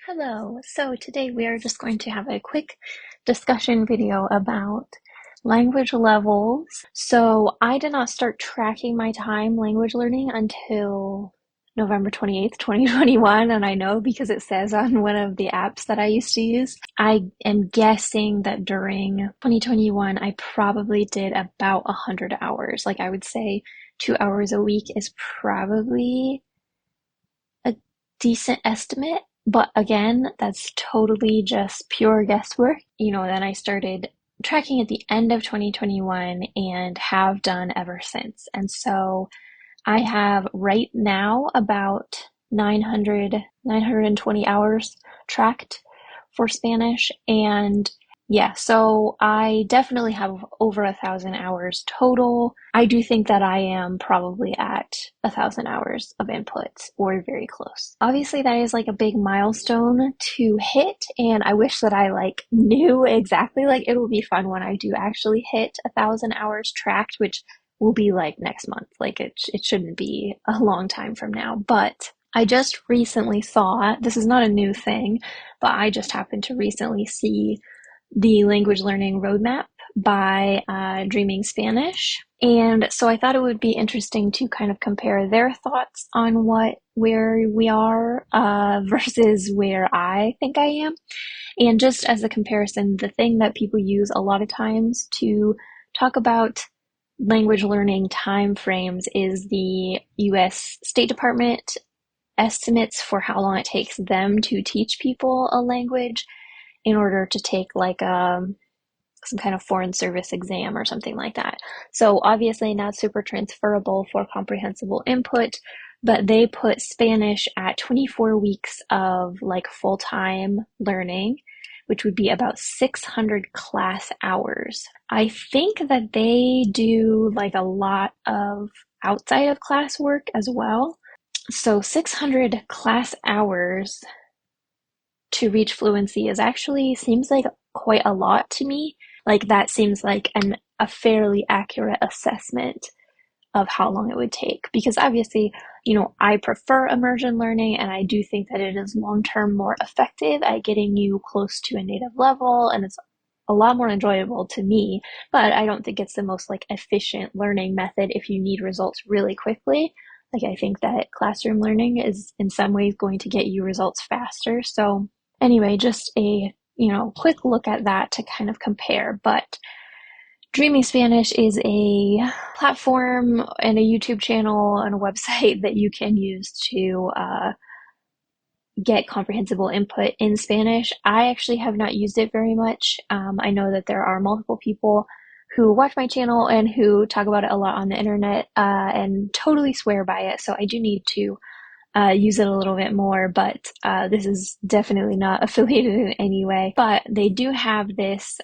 Hello. So today we are just going to have a quick discussion video about language levels. So I did not start tracking my time language learning until November 28th, 2021, and I know because it says on one of the apps that I used to use. I am guessing that during 2021 I probably did about 100 hours. Like I would say 2 hours a week is probably a decent estimate, but again, that's totally just pure guesswork. Then I started tracking at the end of 2021 and have done ever since. And so I have right now about 920 hours tracked for Spanish. And yeah, so I definitely have over 1,000 hours total. I do think that I am probably at 1,000 hours of input or very close. Obviously, that is like a big milestone to hit, and I wish that I knew exactly. Like it will be fun when I do actually hit 1,000 hours tracked, which will be like next month. Like it shouldn't be a long time from now. But I just recently saw, this is not a new thing, but I just happened to recently see the language learning roadmap by Dreaming Spanish. And so I thought it would be interesting to kind of compare their thoughts on where we are versus where I think I am. And just as a comparison, the thing that people use a lot of times to talk about language learning time frames is the US State Department estimates for how long it takes them to teach people a language in order to take some kind of foreign service exam or something like that. So obviously not super transferable for comprehensible input, but they put Spanish at 24 weeks of full-time learning, which would be about 600 class hours. I think that they do a lot of outside of class work as well. So 600 class hours to reach fluency seems like quite a lot to me. Like that seems like a fairly accurate assessment of how long it would take. Because obviously, I prefer immersion learning, and I do think that it is long-term more effective at getting you close to a native level, and it's a lot more enjoyable to me, but I don't think it's the most efficient learning method if you need results really quickly. I think that classroom learning is in some ways going to get you results faster. So anyway, just a quick look at that to kind of compare. But Dreaming Spanish is a platform and a YouTube channel and a website that you can use to get comprehensible input in Spanish. I actually have not used it very much. I know that there are multiple people who watch my channel and who talk about it a lot on the internet and totally swear by it. So I do need to use it a little bit more, but this is definitely not affiliated in any way. But they do have this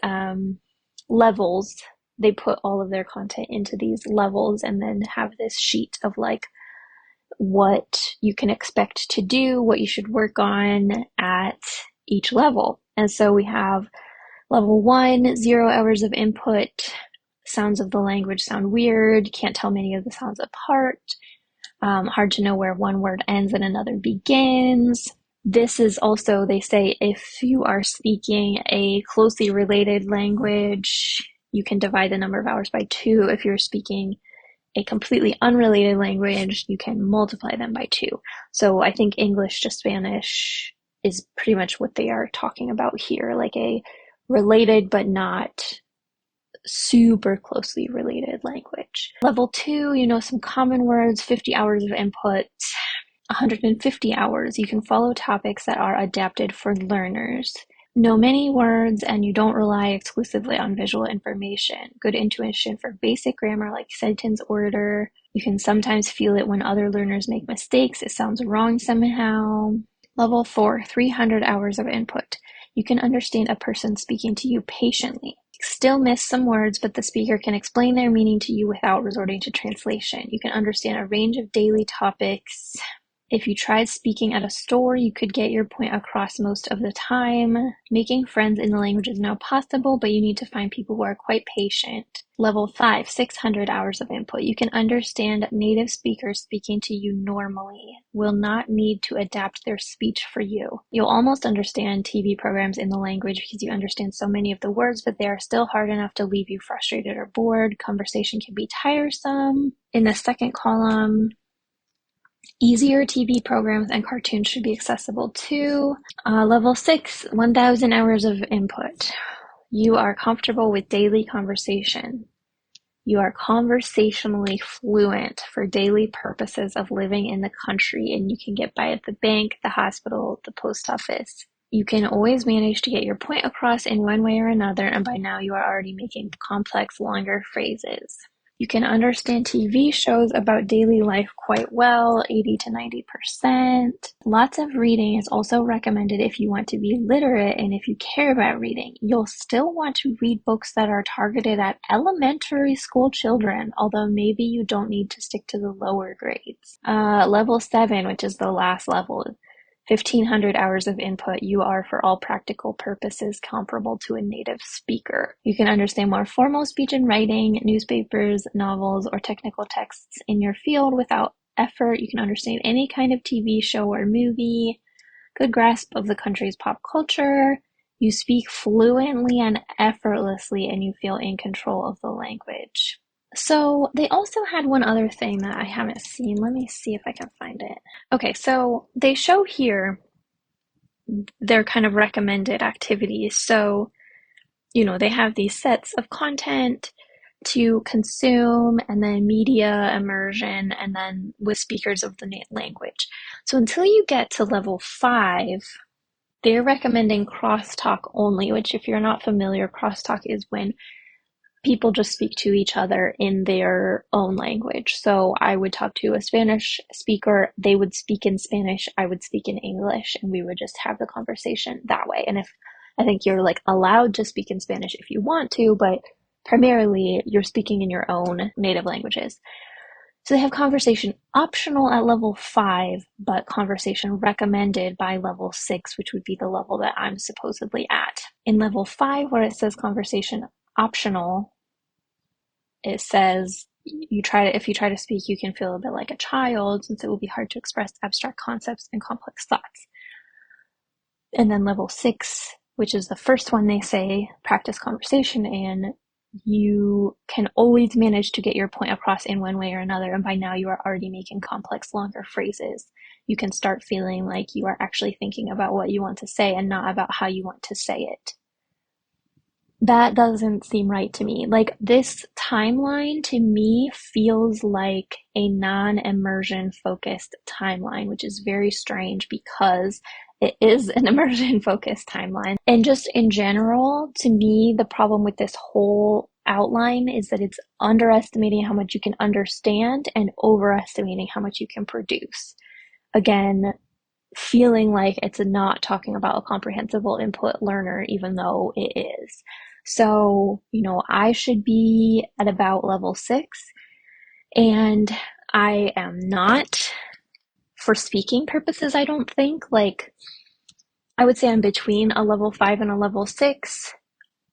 levels. They put all of their content into these levels and then have this sheet of what you can expect to do, what you should work on at each level. And so we have level 1, 0 hours of input. Sounds of the language sound weird, can't tell many of the sounds apart. Hard to know where one word ends and another begins. This is also, they say, if you are speaking a closely related language, you can divide the number of hours by 2. If you're speaking a completely unrelated language, you can multiply them by 2. So I think English to Spanish is pretty much what they are talking about here, like a related but not super closely related language. Level 2, some common words, 50 hours of input, 150 hours. You can follow topics that are adapted for learners. Know many words, and you don't rely exclusively on visual information. Good intuition for basic grammar like sentence order. You can sometimes feel it when other learners make mistakes. It sounds wrong somehow. Level 4, 300 hours of input. You can understand a person speaking to you patiently. Still miss some words, but the speaker can explain their meaning to you without resorting to translation. You can understand a range of daily topics. If you tried speaking at a store, you could get your point across most of the time. Making friends in the language is now possible, but you need to find people who are quite patient. Level 5, 600 hours of input. You can understand native speakers speaking to you normally. Will not need to adapt their speech for you. You'll almost understand TV programs in the language because you understand so many of the words, but they are still hard enough to leave you frustrated or bored. Conversation can be tiresome. In the second column, easier TV programs and cartoons should be accessible too. Level 6, 1,000 hours of input. You are comfortable with daily conversation. You are conversationally fluent for daily purposes of living in the country, and you can get by at the bank, the hospital, the post office. You can always manage to get your point across in one way or another, and by now you are already making complex, longer phrases. You can understand TV shows about daily life quite well, 80 to 90%. Lots of reading is also recommended if you want to be literate and if you care about reading. You'll still want to read books that are targeted at elementary school children, although maybe you don't need to stick to the lower grades. Level 7, which is the last level, 1,500 hours of input. You are, for all practical purposes, comparable to a native speaker. You can understand more formal speech and writing, newspapers, novels, or technical texts in your field without effort. You can understand any kind of TV show or movie. Good grasp of the country's pop culture. You speak fluently and effortlessly, and you feel in control of the language. So they also had one other thing that I haven't seen. Let me see if I can find it. Okay, so they show here their kind of recommended activities. So, they have these sets of content to consume, and then media immersion, and then with speakers of the language. So until you get to level 5, they're recommending crosstalk only, which, if you're not familiar, crosstalk is when people just speak to each other in their own language. So I would talk to a Spanish speaker, they would speak in Spanish, I would speak in English, and we would just have the conversation that way. And I think you're allowed to speak in Spanish if you want to, but primarily you're speaking in your own native languages. So they have conversation optional at level 5, but conversation recommended by level 6, which would be the level that I'm supposedly at. In level 5, where it says conversation optional, it says if you try to speak, you can feel a bit like a child, since it will be hard to express abstract concepts and complex thoughts. And then level 6, which is the first one, they say practice conversation, and you can always manage to get your point across in one way or another, and by now you are already making complex, longer phrases. You can start feeling like you are actually thinking about what you want to say and not about how you want to say it. That doesn't seem right to me. This timeline to me feels like a non-immersion focused timeline, which is very strange because it is an immersion focused timeline. And just in general, to me, the problem with this whole outline is that it's underestimating how much you can understand and overestimating how much you can produce. Again, feeling like it's not talking about a comprehensible input learner, even though it is. So, I should be at about level 6, and I am not for speaking purposes, I don't think. I would say I'm between a level 5 and a level 6.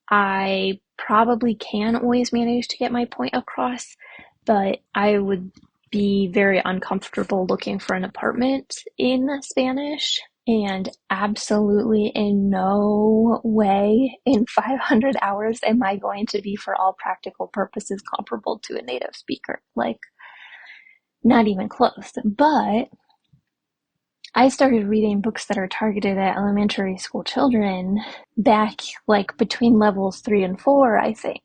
I probably can always manage to get my point across, but I would be very uncomfortable looking for an apartment in Spanish, and absolutely in no way in 500 hours am I going to be, for all practical purposes, comparable to a native speaker. Not even close. But I started reading books that are targeted at elementary school children back between levels 3 and 4, I think.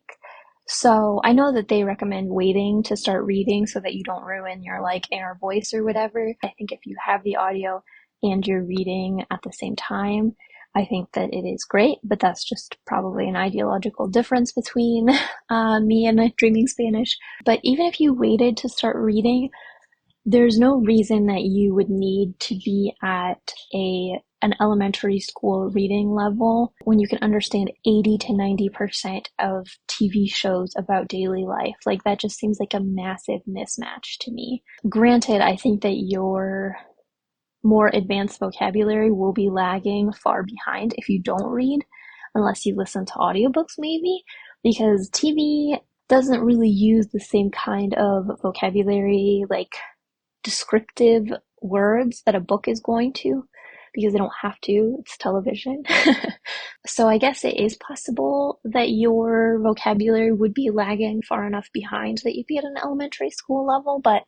So I know that they recommend waiting to start reading so that you don't ruin your inner voice or whatever. I think if you have the audio and you're reading at the same time, I think that it is great, but that's just probably an ideological difference between me and Dreaming Spanish. But even if you waited to start reading, there's no reason that you would need to be at an elementary school reading level when you can understand 80 to 90% of TV shows about daily life. That just seems like a massive mismatch to me. Granted, I think that your more advanced vocabulary will be lagging far behind if you don't read, unless you listen to audiobooks maybe, because TV doesn't really use the same kind of vocabulary, like descriptive words that a book is going to, because they don't have to, it's television. So I guess it is possible that your vocabulary would be lagging far enough behind that you'd be at an elementary school level, but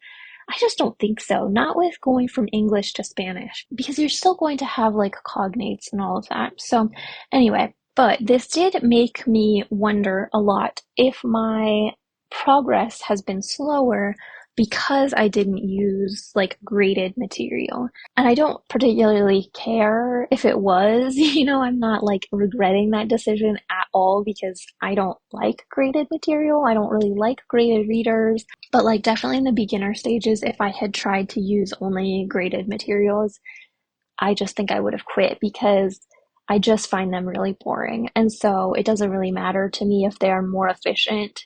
I just don't think so. Not with going from English to Spanish, because you're still going to have like cognates and all of that. So anyway, but this did make me wonder a lot if my progress has been slower because I didn't use like graded material. And I don't particularly care if it was, I'm not like regretting that decision at all because I don't like graded material. I don't really like graded readers. But like definitely in the beginner stages, if I had tried to use only graded materials, I just think I would have quit because I just find them really boring. And so it doesn't really matter to me if they're more efficient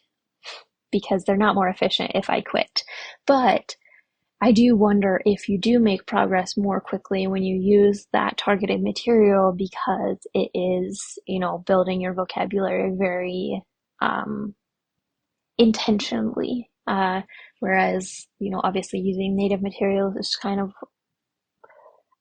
because they're not more efficient if I quit. But I do wonder if you do make progress more quickly when you use that targeted material because it is, building your vocabulary very intentionally. Whereas, obviously using native materials is kind of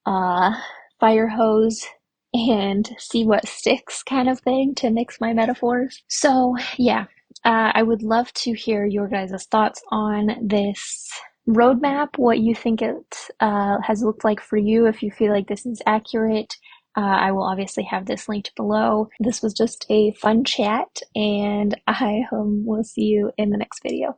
uh, fire hose and see what sticks kind of thing, to mix my metaphors. So yeah, I would love to hear your guys' thoughts on this roadmap, what you think it has looked like for you, if you feel like this is accurate. I will obviously have this linked below. This was just a fun chat, and I will see you in the next video.